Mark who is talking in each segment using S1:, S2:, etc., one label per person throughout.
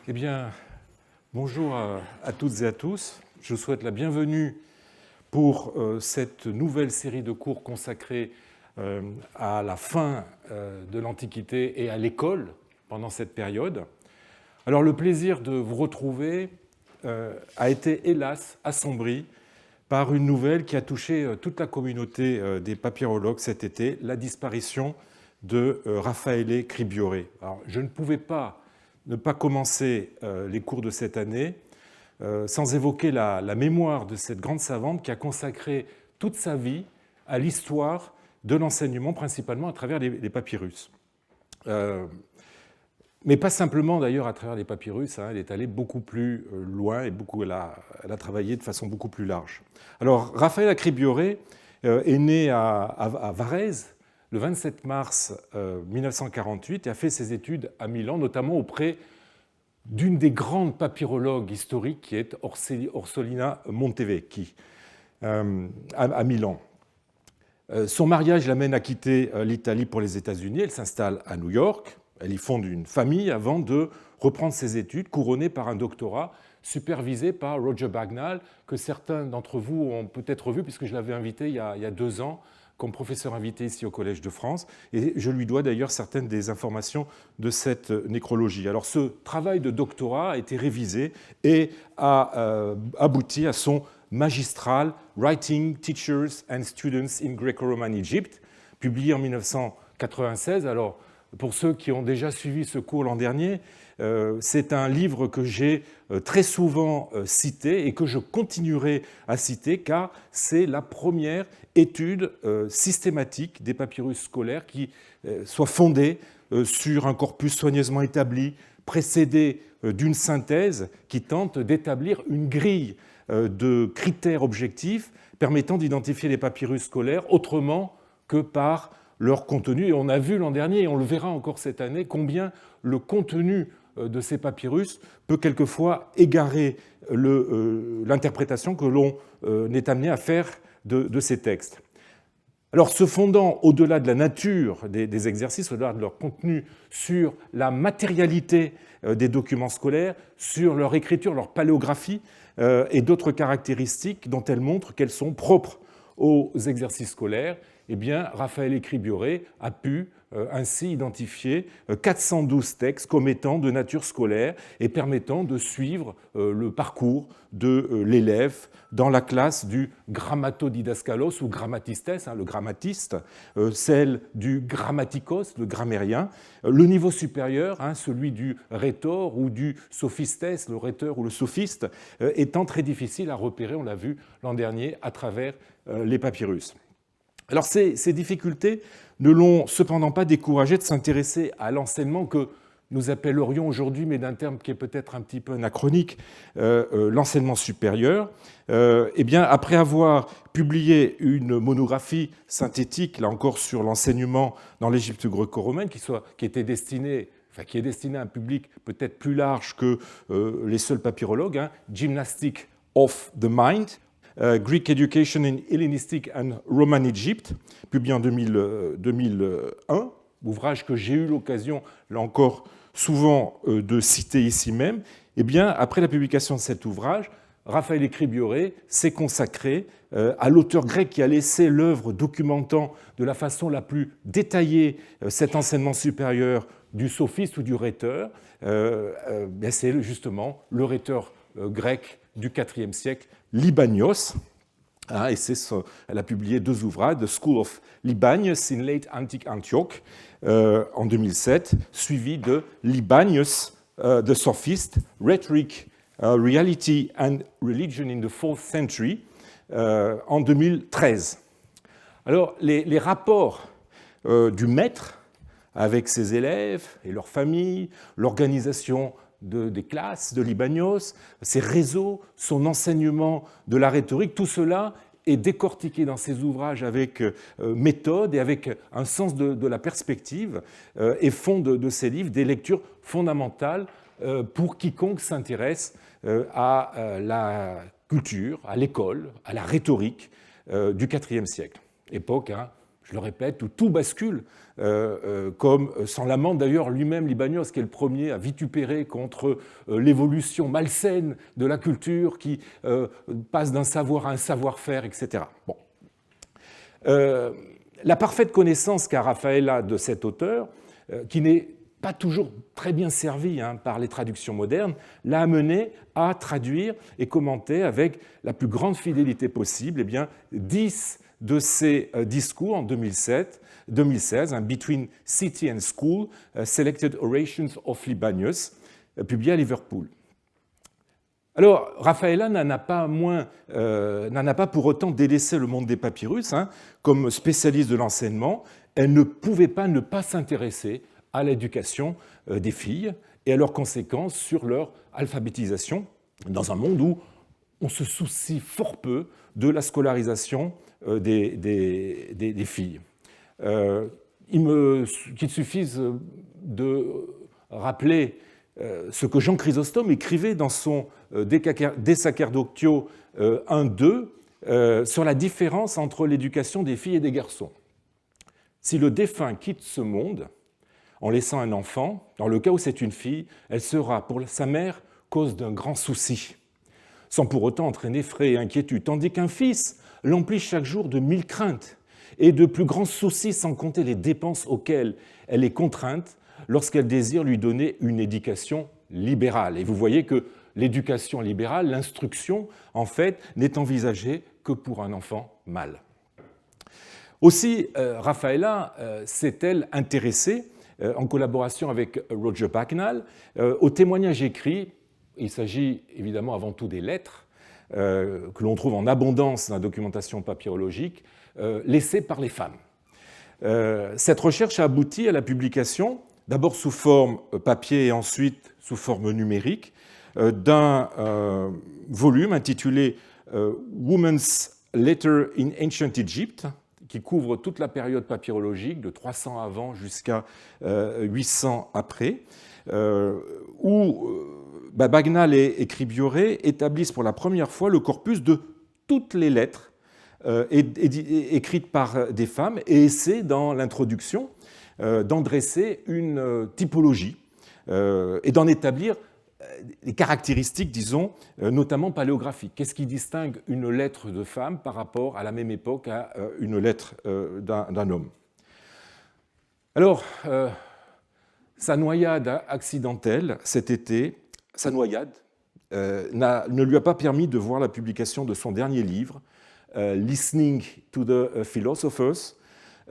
S1: Eh bien, bonjour à toutes et à tous. Je vous souhaite la bienvenue pour cette nouvelle série de cours consacrée à la fin de l'Antiquité et à l'école pendant cette période. Alors, le plaisir de vous retrouver a été, hélas, assombri par une nouvelle qui a touché toute la communauté des papyrologues cet été, la disparition de Raffaele Cribiore. Alors, je ne pouvais pas ne pas commencer les cours de cette année sans évoquer la mémoire de cette grande savante qui a consacré toute sa vie à l'histoire de l'enseignement, principalement à travers les papyrus. Mais pas simplement d'ailleurs à travers les papyrus, elle est allée beaucoup plus loin et elle a travaillé de façon beaucoup plus large. Alors, Raffaele Cribiore est né à Varèse, le 27 mars 1948 et a fait ses études à Milan, notamment auprès d'une des grandes papyrologues historiques qui est Orsolina Montevecchi à Milan. Son mariage l'amène à quitter l'Italie pour les États-Unis. Elle s'installe à New York. Elle y fonde une famille avant de reprendre ses études, couronnée par un doctorat supervisé par Roger Bagnall, que certains d'entre vous ont peut-être vu, puisque je l'avais invité il y a 2 ans comme professeur invité ici au Collège de France, et je lui dois d'ailleurs certaines des informations de cette nécrologie. Alors ce travail de doctorat a été révisé et a abouti à son magistral Writing Teachers and Students in Greco-Roman Egypt, publié en 1996. Alors pour ceux qui ont déjà suivi ce cours l'an dernier, c'est un livre que j'ai très souvent cité et que je continuerai à citer car c'est la première étude systématique des papyrus scolaires qui soit fondée sur un corpus soigneusement établi, précédé d'une synthèse qui tente d'établir une grille de critères objectifs permettant d'identifier les papyrus scolaires autrement que par leur contenu. Et on a vu l'an dernier, et on le verra encore cette année, combien le contenu de ces papyrus peut quelquefois égarer l'interprétation que l'on est amené à faire de ces textes. Alors, se fondant au-delà de la nature des exercices, au-delà de leur contenu, sur la matérialité des documents scolaires, sur leur écriture, leur paléographie et d'autres caractéristiques dont elles montrent qu'elles sont propres aux exercices scolaires, eh bien, Raffaele Cribiore a pu ainsi identifier 412 textes comme étant de nature scolaire et permettant de suivre le parcours de l'élève dans la classe du grammatodidaskalos ou grammatistes, le grammatiste, celle du grammatikos, le grammairien, le niveau supérieur, celui du rhétor ou du sophistes, le rhéteur ou le sophiste, étant très difficile à repérer, on l'a vu l'an dernier, à travers les papyrus. Alors ces difficultés ne l'ont cependant pas découragé de s'intéresser à l'enseignement que nous appellerions aujourd'hui, mais d'un terme qui est peut-être un petit peu anachronique, l'enseignement supérieur. Eh bien, après avoir publié une monographie synthétique, là encore sur l'enseignement dans l'Égypte gréco-romaine, qui est destinée à un public peut-être plus large que les seuls papyrologues, Gymnastic of the Mind, Greek Education in Hellenistic and Roman Egypt, publié en 2001, ouvrage que j'ai eu l'occasion, là encore, souvent de citer ici même. Eh bien, après la publication de cet ouvrage, Raffaele Cribiore s'est consacré à l'auteur grec qui a laissé l'œuvre documentant de la façon la plus détaillée cet enseignement supérieur du sophiste ou du rhéteur. C'est justement le rhéteur grec du IVe siècle, Libanios. Elle a publié 2 ouvrages, The School of Libanius in Late Antique Antioch, en 2007, suivi de Libanius, the Sophist, Rhetoric, Reality and Religion in the 4th Century, en 2013. Alors, les rapports du maître avec ses élèves et leurs familles, l'organisation des classes de Libanios, ses réseaux, son enseignement de la rhétorique, tout cela est décortiqué dans ses ouvrages avec méthode et avec un sens de la perspective et font de ces livres des lectures fondamentales pour quiconque s'intéresse à la culture, à l'école, à la rhétorique du IVe siècle. Époque je le répète, où tout bascule, comme s'en lamente d'ailleurs lui-même Libanios, qui est le premier à vitupérer contre l'évolution malsaine de la culture qui passe d'un savoir à un savoir-faire, etc. Bon. La parfaite connaissance qu'a Raffaella de cet auteur, qui n'est pas toujours très bien servi par les traductions modernes, l'a amené à traduire et commenter avec la plus grande fidélité possible 10 de ses discours en 2016, Between City and School, Selected Orations of Libanius, publié à Liverpool. Alors, Raffaella n'en a pas pour autant délaissé le monde des papyrus. Comme spécialiste de l'enseignement, elle ne pouvait pas ne pas s'intéresser à l'éducation des filles et à leurs conséquences sur leur alphabétisation dans un monde où on se soucie fort peu de la scolarisation des filles. Qu'il suffise de rappeler ce que Jean Chrysostome écrivait dans son De Sacerdotio 1.2 sur la différence entre l'éducation des filles et des garçons. Si le défunt quitte ce monde en laissant un enfant, dans le cas où c'est une fille, elle sera pour sa mère cause d'un grand souci, sans pour autant entraîner frais et inquiétude, tandis qu'un fils l'emplit chaque jour de 1000 craintes et de plus grands soucis, sans compter les dépenses auxquelles elle est contrainte lorsqu'elle désire lui donner une éducation libérale. Et vous voyez que l'éducation libérale, l'instruction, en fait, n'est envisagée que pour un enfant mâle. Aussi, Raffaella s'est-elle intéressée, en collaboration avec Roger Bagnall, aux témoignages écrits. Il s'agit évidemment avant tout des lettres, que l'on trouve en abondance dans la documentation papyrologique, laissées par les femmes. Cette recherche a abouti à la publication, d'abord sous forme papier et ensuite sous forme numérique, d'un volume intitulé Women's Letter in Ancient Egypt, qui couvre toute la période papyrologique, de 300 avant jusqu'à 800 après, où Bagnall et Cribioré établissent pour la première fois le corpus de toutes les lettres écrites par des femmes et essaient, dans l'introduction, d'en dresser une typologie et d'en établir des caractéristiques, disons, notamment paléographiques. Qu'est-ce qui distingue une lettre de femme par rapport à la même époque à une lettre d'un homme? Alors, sa noyade accidentelle cet été, ne lui a pas permis de voir la publication de son dernier livre, Listening to the Philosophers,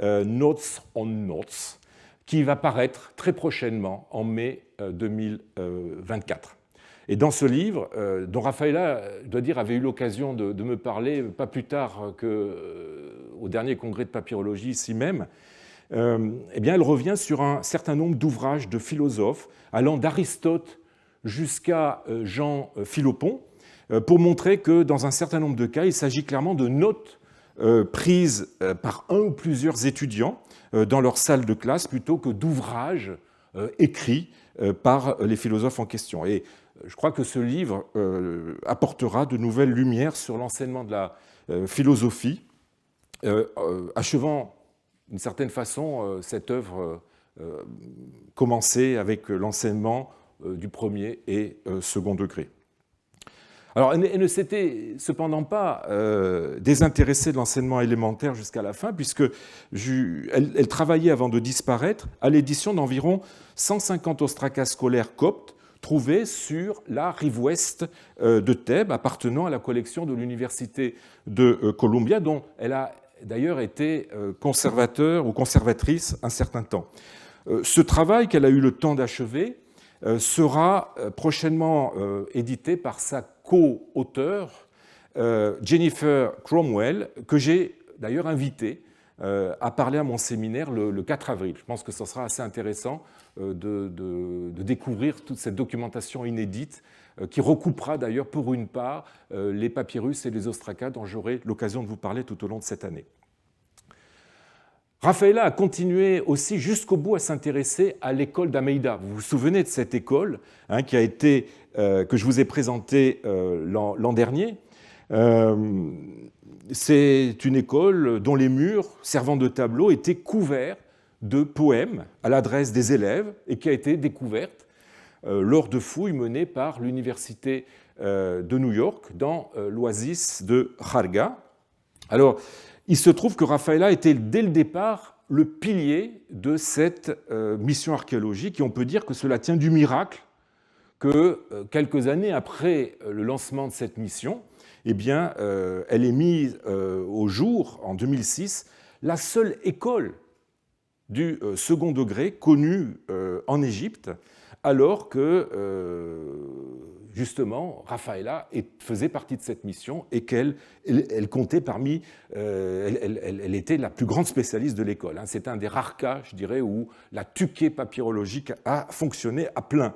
S1: Notes on Notes, qui va paraître très prochainement, en mai 2024. Et dans ce livre, dont Raffaella, je dois dire, avait eu l'occasion de me parler pas plus tard qu'au dernier congrès de papyrologie ici même, elle revient sur un certain nombre d'ouvrages de philosophes, allant d'Aristote jusqu'à Jean Philopon, pour montrer que dans un certain nombre de cas, il s'agit clairement de notes prises par un ou plusieurs étudiants dans leur salle de classe plutôt que d'ouvrages écrits par les philosophes en question. Et je crois que ce livre apportera de nouvelles lumières sur l'enseignement de la philosophie, achevant d'une certaine façon cette œuvre commencée avec l'enseignement du premier et second degré. Alors, elle ne s'était cependant pas désintéressée de l'enseignement élémentaire jusqu'à la fin, puisqu'elle travaillait avant de disparaître à l'édition d'environ 150 ostracas scolaires coptes trouvés sur la rive ouest de Thèbes, appartenant à la collection de l'Université de Columbia, dont elle a d'ailleurs été conservateur ou conservatrice un certain temps. Ce travail qu'elle a eu le temps d'achever sera prochainement édité par sa co-auteure, Jennifer Cromwell, que j'ai d'ailleurs invitée à parler à mon séminaire le 4 avril. Je pense que ce sera assez intéressant de découvrir toute cette documentation inédite qui recoupera d'ailleurs pour une part les papyrus et les ostracas dont j'aurai l'occasion de vous parler tout au long de cette année. Raffaella a continué aussi jusqu'au bout à s'intéresser à l'école d'Almeida. Vous vous souvenez de cette école que je vous ai présentée l'an dernier, C'est une école dont les murs servant de tableau étaient couverts de poèmes à l'adresse des élèves et qui a été découverte lors de fouilles menées par l'Université de New York dans l'oasis de Kharga. Alors, il se trouve que Rafaela était dès le départ le pilier de cette mission archéologique et on peut dire que cela tient du miracle que quelques années après le lancement de cette mission, eh bien, elle est mise au jour, en 2006, la seule école du second degré connue en Égypte, alors que, justement, Rafaela faisait partie de cette mission et qu'elle comptait parmi... elle était la plus grande spécialiste de l'école. C'est un des rares cas, je dirais, où la tuquée papyrologique a fonctionné à plein.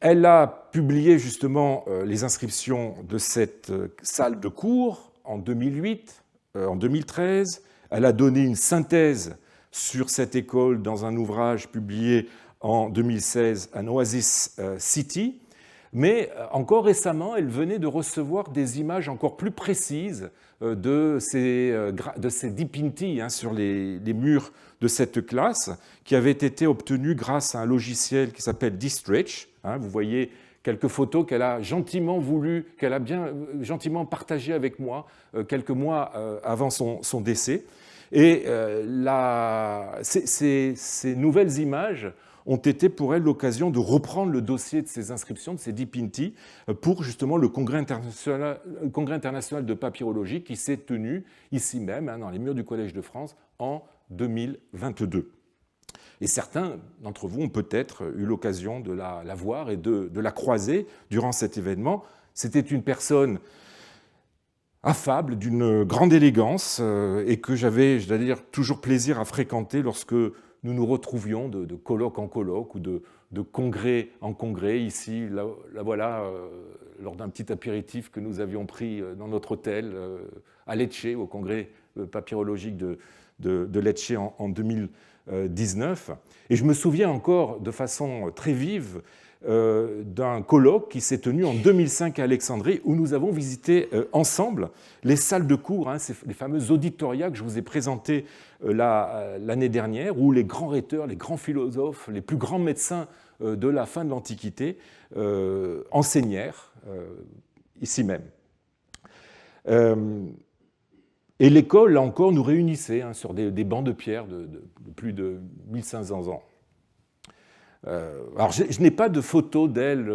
S1: Elle a publié justement les inscriptions de cette salle de cours en 2008, en 2013. Elle a donné une synthèse sur cette école dans un ouvrage publié en 2016, An Oasis City. Mais encore récemment, elle venait de recevoir des images encore plus précises de ces dipinti sur les murs de cette classe, qui avaient été obtenues grâce à un logiciel qui s'appelle D-Stretch. Vous voyez quelques photos qu'elle a gentiment gentiment partagées avec moi quelques mois avant son décès. Et ces nouvelles images ont été pour elle l'occasion de reprendre le dossier de ces inscriptions, de ces dipinti, pour justement le Congrès international de papyrologie qui s'est tenu ici même, dans les murs du Collège de France, en 2022. Et certains d'entre vous ont peut-être eu l'occasion de la voir et de la croiser durant cet événement. C'était une personne affable, d'une grande élégance, et que j'avais, je dois dire, toujours plaisir à fréquenter lorsque nous nous retrouvions de colloque en colloque ou de congrès en congrès. Ici, la voilà, lors d'un petit apéritif que nous avions pris dans notre hôtel à Lecce, au congrès papyrologique de Lecce en 2019. Et je me souviens encore de façon très vive d'un colloque qui s'est tenu en 2005 à Alexandrie, où nous avons visité ensemble les salles de cours, les fameux auditoria que je vous ai présentés l'année dernière, où les grands rhéteurs, les grands philosophes, les plus grands médecins de la fin de l'Antiquité enseignèrent ici même. Et l'école, là encore, nous réunissait sur des bancs de pierre de plus de 1500 ans. Alors, je n'ai pas de photos d'elle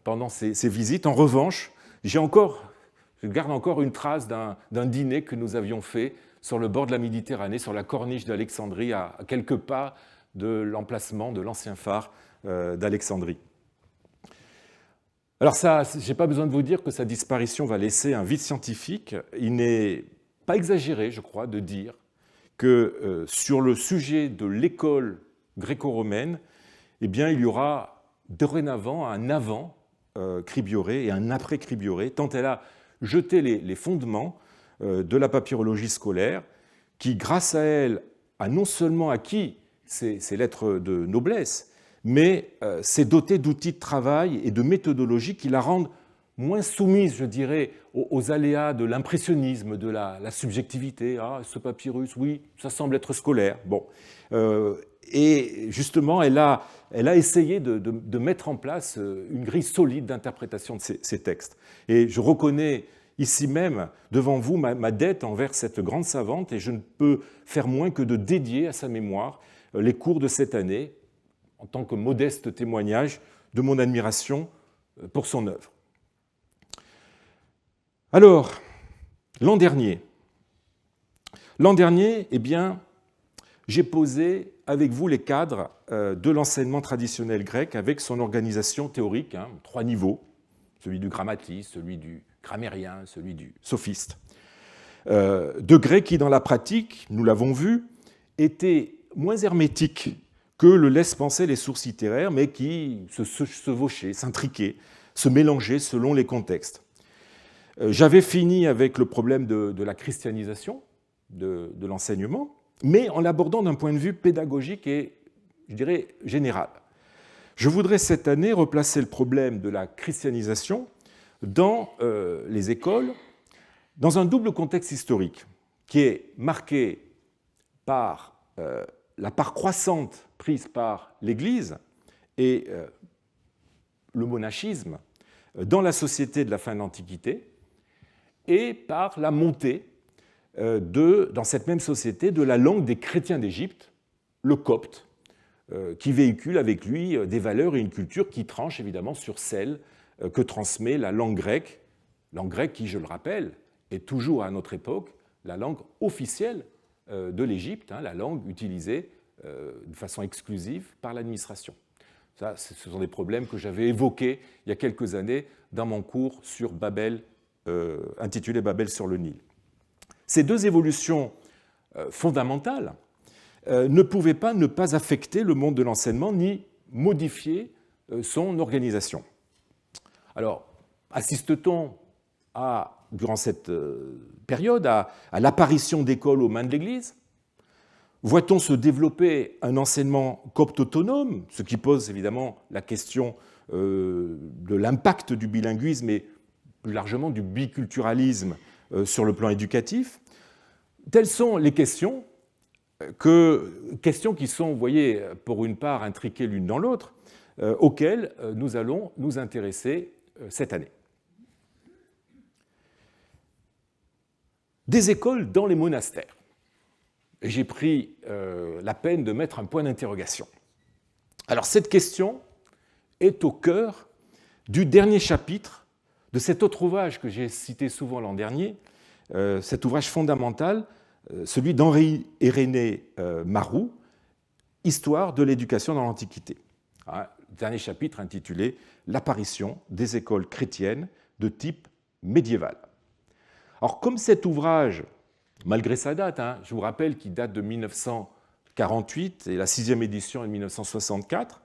S1: pendant ces visites. En revanche, je garde encore une trace d'un dîner que nous avions fait sur le bord de la Méditerranée, sur la corniche d'Alexandrie, à quelques pas de l'emplacement de l'ancien phare d'Alexandrie. Alors, je n'ai pas besoin de vous dire que sa disparition va laisser un vide scientifique. Il n'est pas exagéré, je crois, de dire que sur le sujet de l'école gréco-romaine, eh bien, il y aura dorénavant un avant Cribioré et un après Cribioré, tant elle a jeté les fondements de la papyrologie scolaire, qui, grâce à elle, a non seulement acquis ses lettres de noblesse, mais s'est dotée d'outils de travail et de méthodologies qui la rendent moins soumise, je dirais, aux aléas de l'impressionnisme, de la subjectivité. Ah, ce papyrus, oui, ça semble être scolaire. Bon. Et justement, elle a essayé de mettre en place une grille solide d'interprétation de ces textes. Et je reconnais ici même, devant vous, ma dette envers cette grande savante, et je ne peux faire moins que de dédier à sa mémoire les cours de cette année, en tant que modeste témoignage de mon admiration pour son œuvre. Alors, l'an dernier, eh bien, j'ai posé avec vous les cadres de l'enseignement traditionnel grec avec son organisation théorique, 3 niveaux, celui du grammatiste, celui du grammairien, celui du sophiste. Degré qui, dans la pratique, nous l'avons vu, était moins hermétique que le laissent penser les sources littéraires, mais qui se chevauchait, s'intriquait, se mélangeait selon les contextes. J'avais fini avec le problème de la christianisation de l'enseignement, mais en l'abordant d'un point de vue pédagogique et, je dirais, général. Je voudrais cette année replacer le problème de la christianisation dans les écoles, dans un double contexte historique qui est marqué par la part croissante prise par l'Église et le monachisme dans la société de la fin de l'Antiquité, et par la montée dans cette même société de la langue des chrétiens d'Égypte, le copte, qui véhicule avec lui des valeurs et une culture qui tranche évidemment sur celle que transmet la langue grecque qui, je le rappelle, est toujours à notre époque la langue officielle de l'Égypte, la langue utilisée de façon exclusive par l'administration. Ça, ce sont des problèmes que j'avais évoqués il y a quelques années dans mon cours sur Babel, intitulé Babel sur le Nil. Ces deux évolutions fondamentales ne pouvaient pas ne pas affecter le monde de l'enseignement ni modifier son organisation. Alors, assiste-t-on durant cette période à l'apparition d'écoles aux mains de l'Église? Voit-on se développer un enseignement copte autonome, ce qui pose évidemment la question de l'impact du bilinguisme et plus largement du biculturalisme sur le plan éducatif? Telles sont les questions qui sont, vous voyez, pour une part intriquées l'une dans l'autre, auxquelles nous allons nous intéresser cette année. Des écoles dans les monastères. Et j'ai pris la peine de mettre un point d'interrogation. Alors cette question est au cœur du dernier chapitre de cet autre ouvrage que j'ai cité souvent l'an dernier, cet ouvrage fondamental, celui d'Henri-Irénée Marrou, Histoire de l'éducation dans l'Antiquité. Dernier chapitre intitulé « L'apparition des écoles chrétiennes de type médiéval ». Alors, comme cet ouvrage, malgré sa date, je vous rappelle qu'il date de 1948 et la 6e édition est de 1964,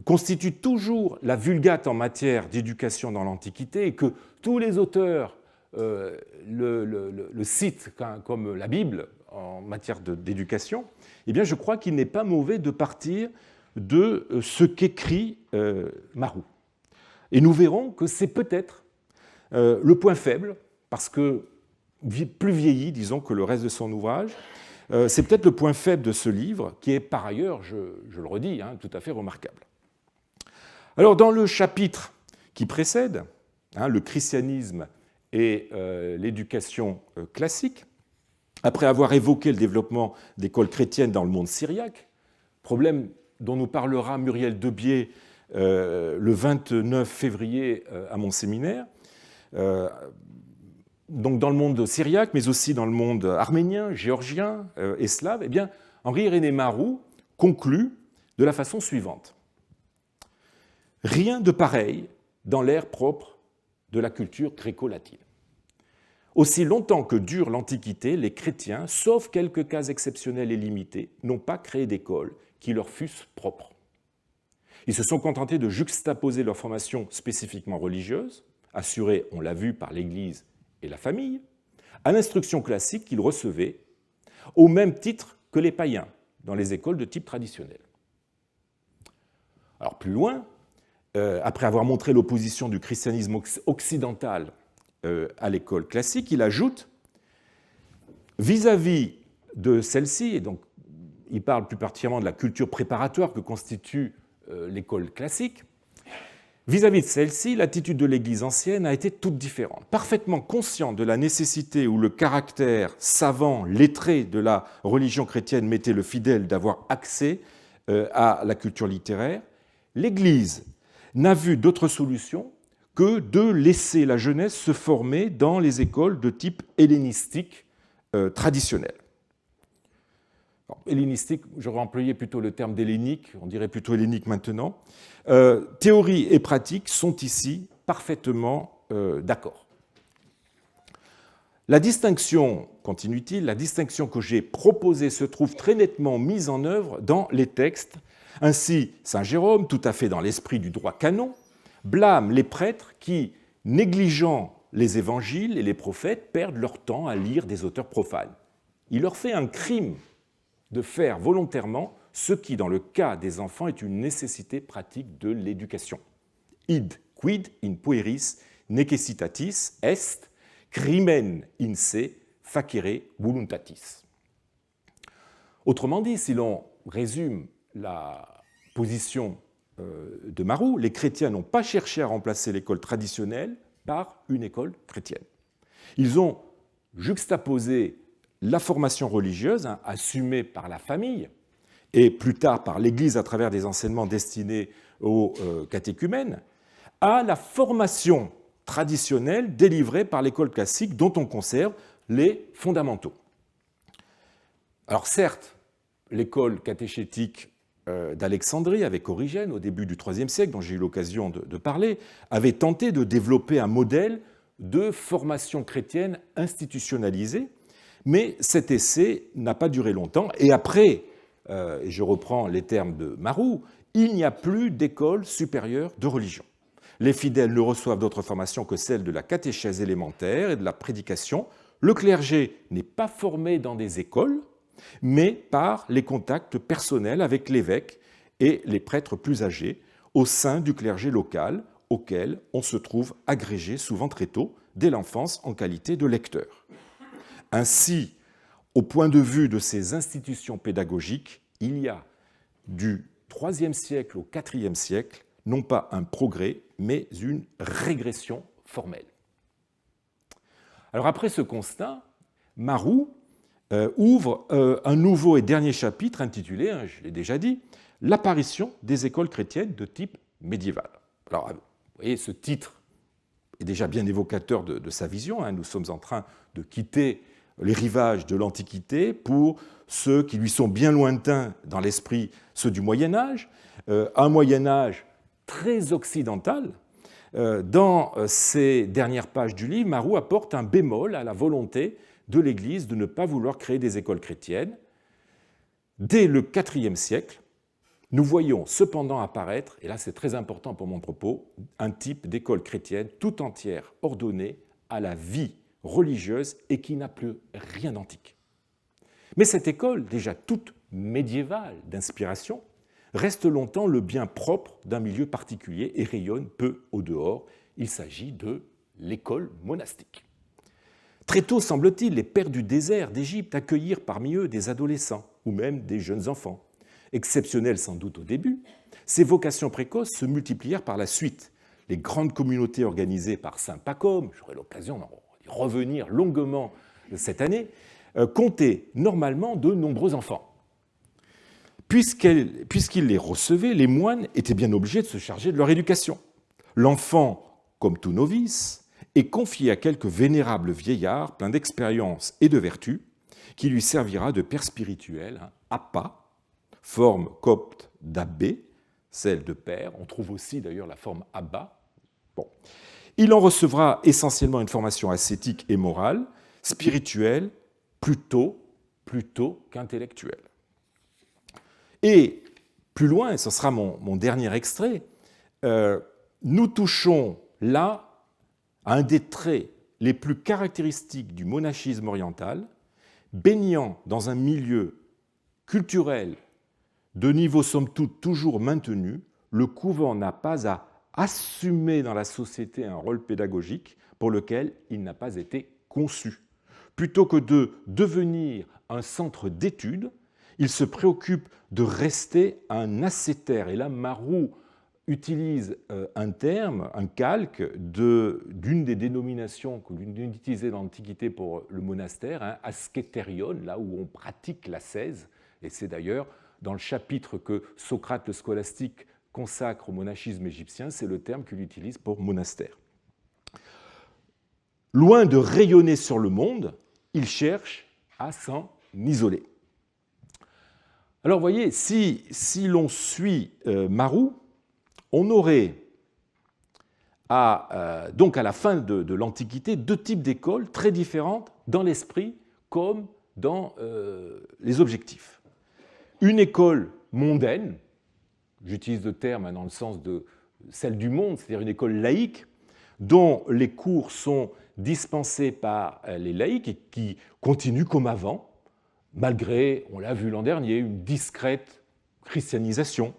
S1: constitue toujours la vulgate en matière d'éducation dans l'Antiquité et que tous les auteurs le citent comme la Bible en matière d'éducation, eh bien, je crois qu'il n'est pas mauvais de partir de ce qu'écrit Marrou. Et nous verrons que c'est peut-être le point faible, parce que plus vieilli, disons, que le reste de son ouvrage, c'est peut-être le point faible de ce livre, qui est par ailleurs, je le redis, tout à fait remarquable. Alors, dans le chapitre qui précède, le christianisme et l'éducation classique, après avoir évoqué le développement d'écoles chrétiennes dans le monde syriaque, problème dont nous parlera Muriel Debier le 29 février à mon séminaire, donc dans le monde syriaque, mais aussi dans le monde arménien, géorgien et slave, eh bien, Henri-Irénée Marrou conclut de la façon suivante. Rien de pareil dans l'ère propre de la culture gréco-latine. Aussi longtemps que dure l'Antiquité, les chrétiens, sauf quelques cas exceptionnels et limités, n'ont pas créé d'école qui leur fussent propres. Ils se sont contentés de juxtaposer leur formation spécifiquement religieuse, assurée, on l'a vu, par l'Église et la famille, à l'instruction classique qu'ils recevaient, au même titre que les païens, dans les écoles de type traditionnel. Alors plus loin, après avoir montré l'opposition du christianisme occidental à l'école classique, il ajoute « vis-à-vis de celle-ci », et donc il parle plus particulièrement de la culture préparatoire que constitue l'école classique, vis-à-vis de celle-ci, l'attitude de l'Église ancienne a été toute différente. Parfaitement conscient de la nécessité où le caractère savant, lettré de la religion chrétienne mettait le fidèle d'avoir accès à la culture littéraire, l'Église n'a vu d'autre solution que de laisser la jeunesse se former dans les écoles de type hellénistique traditionnel. Hellénistique, j'aurais employé plutôt le terme d'hellénique, on dirait plutôt hellénique maintenant. Théorie et pratique sont ici parfaitement d'accord. La distinction, continue-t-il, la distinction que j'ai proposée se trouve très nettement mise en œuvre dans les textes. Ainsi, saint Jérôme, tout à fait dans l'esprit du droit canon, blâme les prêtres qui, négligeant les évangiles et les prophètes, perdent leur temps à lire des auteurs profanes. Il leur fait un crime de faire volontairement ce qui, dans le cas des enfants, est une nécessité pratique de l'éducation. Id quid in pueris necessitatis est, crimen in se facere voluntatis. Autrement dit, si l'on résume la position de Marou, les chrétiens n'ont pas cherché à remplacer l'école traditionnelle par une école chrétienne. Ils ont juxtaposé la formation religieuse, assumée par la famille, et plus tard par l'Église à travers des enseignements destinés aux catéchumènes, à la formation traditionnelle délivrée par l'école classique dont on conserve les fondamentaux. Alors certes, l'école catéchétique d'Alexandrie, avec Origène, au début du IIIe siècle, dont j'ai eu l'occasion de parler, avait tenté de développer un modèle de formation chrétienne institutionnalisée, mais cet essai n'a pas duré longtemps, et après, et je reprends les termes de Marou, il n'y a plus d'école supérieure de religion. Les fidèles ne reçoivent d'autres formations que celle de la catéchèse élémentaire et de la prédication. Le clergé n'est pas formé dans des écoles, mais par les contacts personnels avec l'évêque et les prêtres plus âgés au sein du clergé local auquel on se trouve agrégé souvent très tôt, dès l'enfance, en qualité de lecteur. Ainsi, au point de vue de ces institutions pédagogiques, il y a du IIIe siècle au IVe siècle, non pas un progrès, mais une régression formelle. Alors après ce constat, Marou ouvre un nouveau et dernier chapitre intitulé, je l'ai déjà dit, « L'apparition des écoles chrétiennes de type médiéval ». Alors, vous voyez, ce titre est déjà bien évocateur de sa vision. Nous sommes en train de quitter les rivages de l'Antiquité pour ceux qui lui sont bien lointains dans l'esprit, ceux du Moyen-Âge, un Moyen-Âge très occidental. Dans ces dernières pages du livre, Marou apporte un bémol à la volonté de l'Église de ne pas vouloir créer des écoles chrétiennes. Dès le IVe siècle, nous voyons cependant apparaître, et là c'est très important pour mon propos, un type d'école chrétienne tout entière ordonnée à la vie religieuse et qui n'a plus rien d'antique. Mais cette école, déjà toute médiévale d'inspiration, reste longtemps le bien propre d'un milieu particulier et rayonne peu au dehors. Il s'agit de l'école monastique. Très tôt, semble-t-il, les pères du désert d'Égypte accueillirent parmi eux des adolescents ou même des jeunes enfants. Exceptionnels sans doute au début, ces vocations précoces se multiplièrent par la suite. Les grandes communautés organisées par saint Pacôme, j'aurai l'occasion d'en revenir longuement cette année, comptaient normalement de nombreux enfants. Puisqu'ils les recevaient, les moines étaient bien obligés de se charger de leur éducation. L'enfant, comme tout novice, est confié à quelque vénérable vieillard plein d'expérience et de vertu qui lui servira de père spirituel, appa, forme copte d'abbé, celle de père. On trouve aussi d'ailleurs la forme abba. Bon. Il en recevra essentiellement une formation ascétique et morale, spirituelle, plutôt qu'intellectuelle. Et plus loin, et ce sera mon dernier extrait, nous touchons là à un des traits les plus caractéristiques du monachisme oriental, baignant dans un milieu culturel de niveau somme toute toujours maintenu, le couvent n'a pas à assumer dans la société un rôle pédagogique pour lequel il n'a pas été conçu. Plutôt que de devenir un centre d'études, il se préoccupe de rester un ascétère. Et là, Marou utilise un terme, un calque d'une des dénominations que l'on utilisait dans l'Antiquité pour le monastère, ascéterion, là où on pratique l'ascèse. Et c'est d'ailleurs dans le chapitre que Socrate le scolastique consacre au monachisme égyptien, c'est le terme qu'il utilise pour monastère. Loin de rayonner sur le monde, il cherche à s'en isoler. Alors, vous voyez, si l'on suit Marou, on aurait donc à la fin de l'Antiquité deux types d'écoles très différentes dans l'esprit comme dans les objectifs. Une école mondaine, j'utilise le terme dans le sens de celle du monde, c'est-à-dire une école laïque, dont les cours sont dispensés par les laïcs et qui continuent comme avant, malgré, on l'a vu l'an dernier, une discrète christianisation.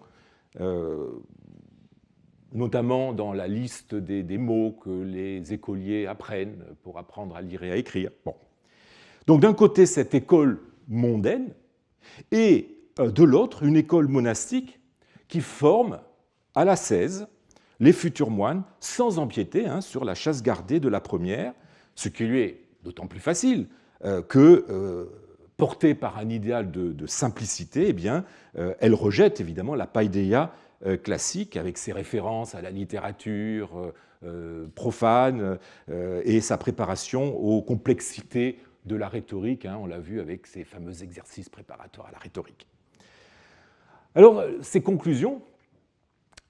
S1: notamment dans la liste des mots que les écoliers apprennent pour apprendre à lire et à écrire. Bon. Donc d'un côté, cette école mondaine, et de l'autre, une école monastique qui forme à l'ascèse les futurs moines sans empiéter sur la chasse gardée de la première, ce qui lui est d'autant plus facile que, portée par un idéal de simplicité, eh bien, elle rejette évidemment la paideia classique avec ses références à la littérature profane et sa préparation aux complexités de la rhétorique. On l'a vu avec ces fameux exercices préparatoires à la rhétorique. Alors, ces conclusions,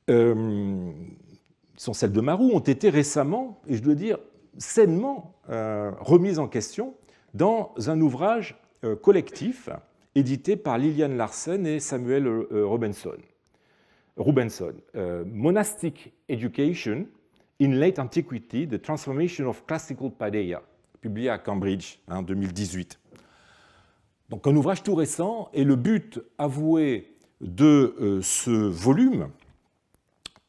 S1: sont celles de Marou, ont été récemment, et je dois dire sainement, remises en question dans un ouvrage collectif édité par Lilian Larsen et Samuel Rubenson. Monastic Education in Late Antiquity, The Transformation of Classical Paideia, publié à Cambridge en 2018. Donc un ouvrage tout récent, et le but avoué de ce volume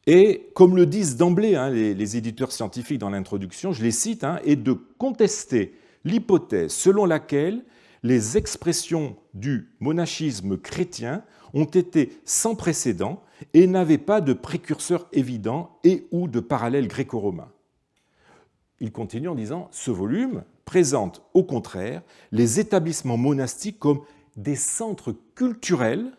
S1: est, comme le disent d'emblée les éditeurs scientifiques dans l'introduction, je les cite, est de contester l'hypothèse selon laquelle les expressions du monachisme chrétien ont été sans précédent et n'avaient pas de précurseur évident et ou de parallèle gréco-romain. Il continue en disant « Ce volume présente au contraire les établissements monastiques comme des centres culturels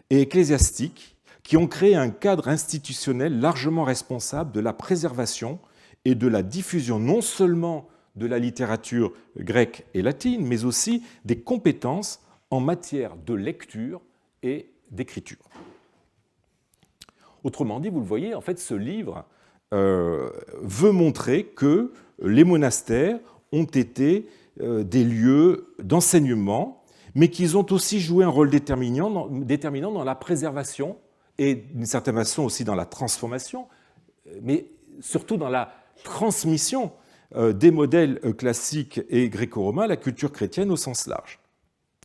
S1: et ecclésiastiques qui ont créé un cadre institutionnel largement responsable de la préservation et de la diffusion non seulement de la littérature grecque et latine, mais aussi des compétences en matière de lecture et d'écriture. » Autrement dit, vous le voyez, en fait, ce livre veut montrer que les monastères ont été des lieux d'enseignement, mais qu'ils ont aussi joué un rôle déterminant dans la préservation et d'une certaine façon aussi dans la transformation, mais surtout dans la transmission des modèles classiques et gréco-romains à la culture chrétienne au sens large.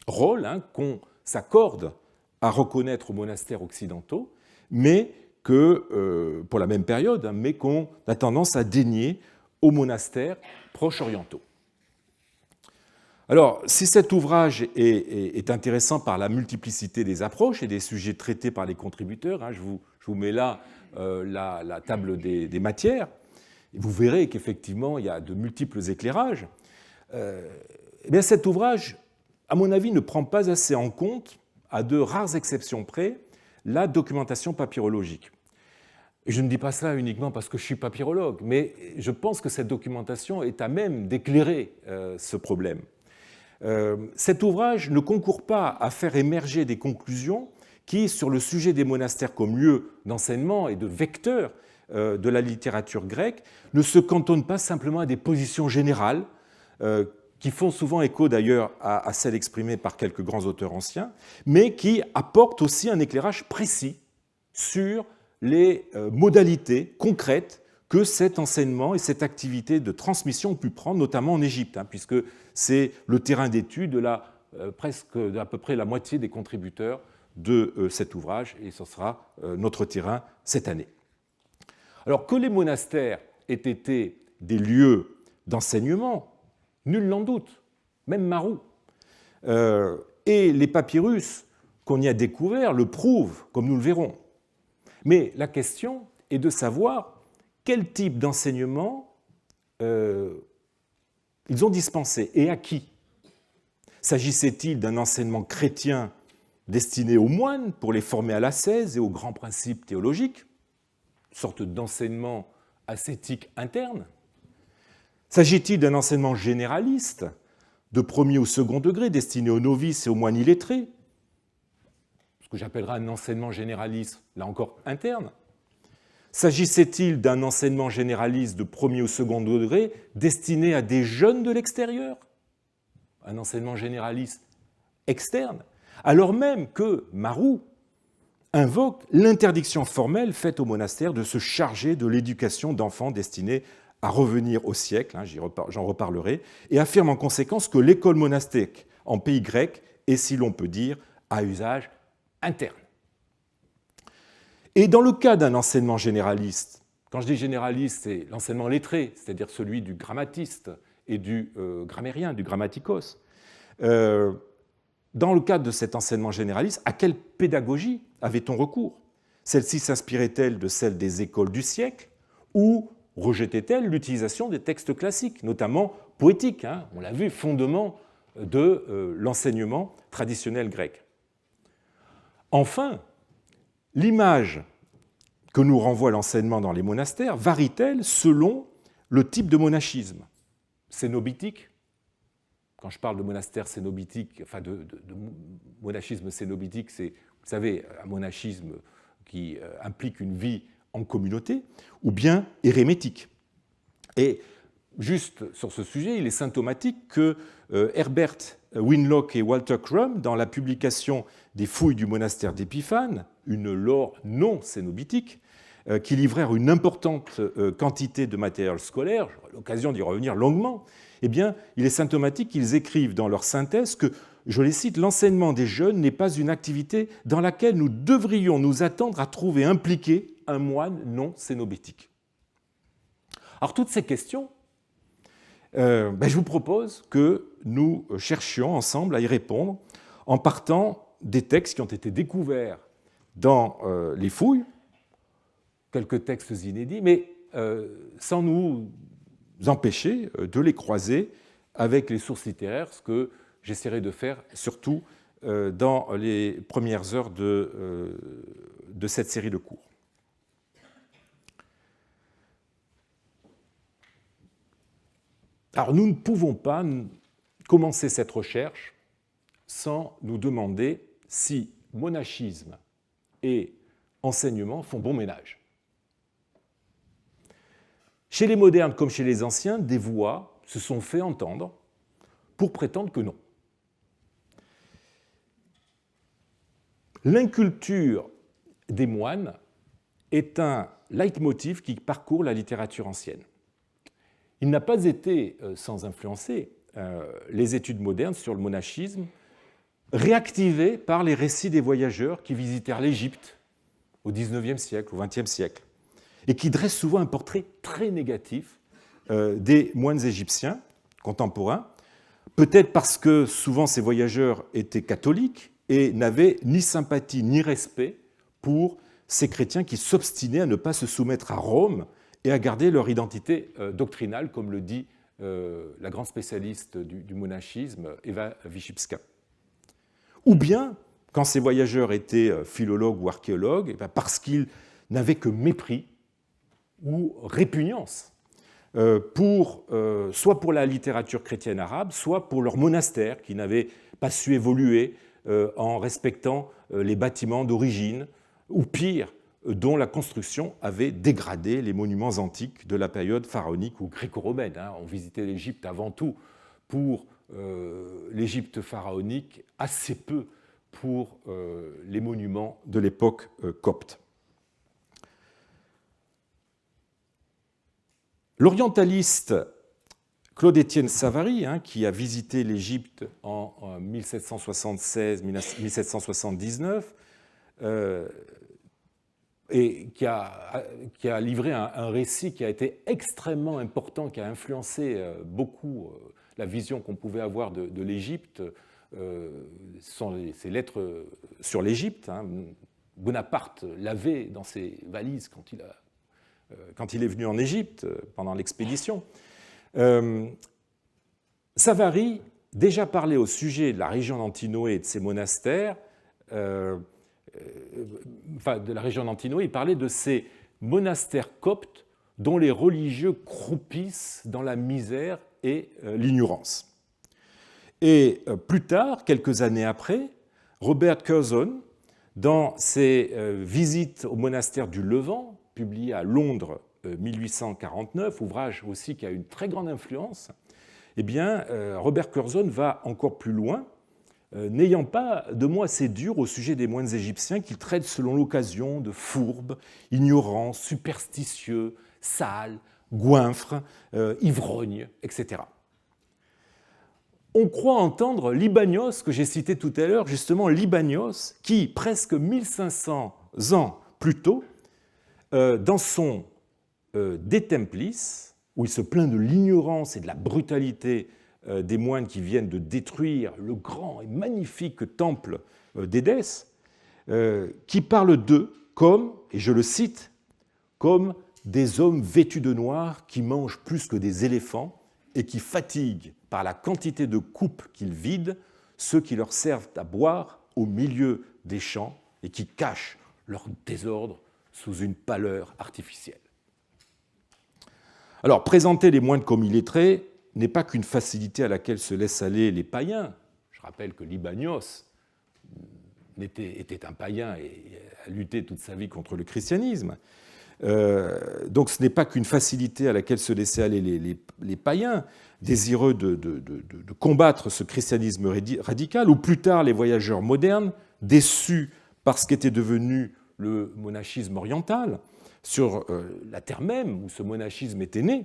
S1: Rôle qu'on s'accorde à reconnaître aux monastères occidentaux, mais que, pour la même période, mais qu'on a tendance à dénier aux monastères proche-orientaux. Alors, si cet ouvrage est intéressant par la multiplicité des approches et des sujets traités par les contributeurs, je vous mets là la table des matières, et vous verrez qu'effectivement, il y a de multiples éclairages, eh bien cet ouvrage, à mon avis, ne prend pas assez en compte, à de rares exceptions près, la documentation papyrologique. Et je ne dis pas cela uniquement parce que je suis papyrologue, mais je pense que cette documentation est à même d'éclairer ce problème. Cet ouvrage ne concourt pas à faire émerger des conclusions qui, sur le sujet des monastères comme lieu d'enseignement et de vecteur de la littérature grecque, ne se cantonnent pas simplement à des positions générales, qui font souvent écho d'ailleurs à celles exprimées par quelques grands auteurs anciens, mais qui apportent aussi un éclairage précis sur les modalités concrètes que cet enseignement et cette activité de transmission ont pu prendre, notamment en Égypte, puisque c'est le terrain d'étude d'à peu près la moitié des contributeurs de cet ouvrage, et ce sera notre terrain cette année. Alors que les monastères aient été des lieux d'enseignement, nul n'en doute, même Marou. Et les papyrus qu'on y a découverts le prouvent, comme nous le verrons. Mais la question est de savoir quel type d'enseignement ils ont dispensé et à qui. S'agissait-il d'un enseignement chrétien destiné aux moines pour les former à l'ascèse et aux grands principes théologiques, une sorte d'enseignement ascétique interne? S'agit-il d'un enseignement généraliste de premier ou second degré destiné aux novices et aux moines illettrés, ce que j'appellerais un enseignement généraliste, là encore, interne? S'agissait-il d'un enseignement généraliste de premier ou second degré destiné à des jeunes de l'extérieur? Un enseignement généraliste externe, alors même que Marou invoque l'interdiction formelle faite au monastère de se charger de l'éducation d'enfants destinés à revenir au siècle, j'en reparlerai, et affirme en conséquence que l'école monastique en pays grec est, si l'on peut dire, à usage interne. Et dans le cas d'un enseignement généraliste, quand je dis généraliste, c'est l'enseignement lettré, c'est-à-dire celui du grammatiste et du grammairien, du grammaticos. Dans le cadre de cet enseignement généraliste, à quelle pédagogie avait-on recours? Celle-ci s'inspirait-elle de celle des écoles du siècle ou rejetait-elle l'utilisation des textes classiques, notamment poétiques, hein, on l'a vu, fondement de l'enseignement traditionnel grec? Enfin, l'image que nous renvoie l'enseignement dans les monastères varie-t-elle selon le type de monachisme? Cénobitique, quand je parle de monastère cénobitique, enfin de monachisme cénobitique, c'est, vous savez, un monachisme qui implique une vie en communauté, ou bien érémétique. Et juste sur ce sujet, il est symptomatique que Herbert Winlock et Walter Crum, dans la publication des fouilles du monastère d'Épiphane, une lore non cénobitique, qui livrèrent une importante quantité de matériel scolaire, j'aurai l'occasion d'y revenir longuement, eh bien, il est symptomatique qu'ils écrivent dans leur synthèse que, je les cite, l'enseignement des jeunes n'est pas une activité dans laquelle nous devrions nous attendre à trouver impliqué un moine non cénobitique. Alors, toutes ces questions, je vous propose que nous cherchions ensemble à y répondre en partant des textes qui ont été découverts dans les fouilles, quelques textes inédits, mais sans nous empêcher de les croiser avec les sources littéraires, ce que j'essaierai de faire surtout dans les premières heures de cette série de cours. Alors, nous ne pouvons pas commencer cette recherche sans nous demander si monachisme et enseignement font bon ménage. Chez les modernes comme chez les anciens, des voix se sont fait entendre pour prétendre que non. L'inculture des moines est un leitmotiv qui parcourt la littérature ancienne. Il n'a pas été sans influencer les études modernes sur le monachisme, réactivées par les récits des voyageurs qui visitèrent l'Égypte au XIXe siècle, au XXe siècle, et qui dressent souvent un portrait très négatif des moines égyptiens contemporains, peut-être parce que souvent ces voyageurs étaient catholiques et n'avaient ni sympathie ni respect pour ces chrétiens qui s'obstinaient à ne pas se soumettre à Rome et à garder leur identité doctrinale, comme le dit la grande spécialiste du monachisme, Eva Wyszybska. Ou bien, quand ces voyageurs étaient philologues ou archéologues, parce qu'ils n'avaient que mépris ou répugnance soit pour la littérature chrétienne arabe, soit pour leur monastère qui n'avait pas su évoluer en respectant les bâtiments d'origine, ou pire, dont la construction avait dégradé les monuments antiques de la période pharaonique ou gréco-romaine. On visitait l'Égypte avant tout pour l'Égypte pharaonique, assez peu pour les monuments de l'époque copte. L'orientaliste Claude-Étienne Savary, qui a visité l'Égypte en 1776-1779, et qui a livré un récit qui a été extrêmement important, qui a influencé beaucoup la vision qu'on pouvait avoir de l'Égypte. Ce sont ces lettres sur l'Égypte. Bonaparte l'avait dans ses valises quand il est venu en Égypte pendant l'expédition. Savary déjà parlait au sujet de la région d'Antinoé et de ses monastères. De la région d'Antinoé, il parlait de ces monastères coptes dont les religieux croupissent dans la misère et l'ignorance. Et plus tard, quelques années après, Robert Curzon, dans ses visites au monastère du Levant, publié à Londres 1849, ouvrage aussi qui a une très grande influence, eh bien, Robert Curzon va encore plus loin, n'ayant pas de mots assez durs au sujet des moines égyptiens qu'il traite selon l'occasion de fourbes, ignorants, superstitieux, sales, goinfres, ivrognes, etc. On croit entendre Libanios, que j'ai cité tout à l'heure, justement Libanios, qui, presque 1500 ans Pluto, dans son De Templis, où il se plaint de l'ignorance et de la brutalité des moines qui viennent de détruire le grand et magnifique temple d'Édesse, qui parle d'eux comme, et je le cite, comme des hommes vêtus de noir qui mangent plus que des éléphants et qui fatiguent par la quantité de coupes qu'ils vident ceux qui leur servent à boire au milieu des champs et qui cachent leur désordre sous une pâleur artificielle. Alors, présenter les moines comme illettrés n'est pas qu'une facilité à laquelle se laissent aller les païens. Je rappelle que Libanios était un païen et a lutté toute sa vie contre le christianisme. Donc ce n'est pas qu'une facilité à laquelle se laissaient aller les païens, désireux de combattre ce christianisme radical, ou plus tard les voyageurs modernes, déçus par ce qu'était devenu le monachisme oriental, sur la terre même où ce monachisme était né.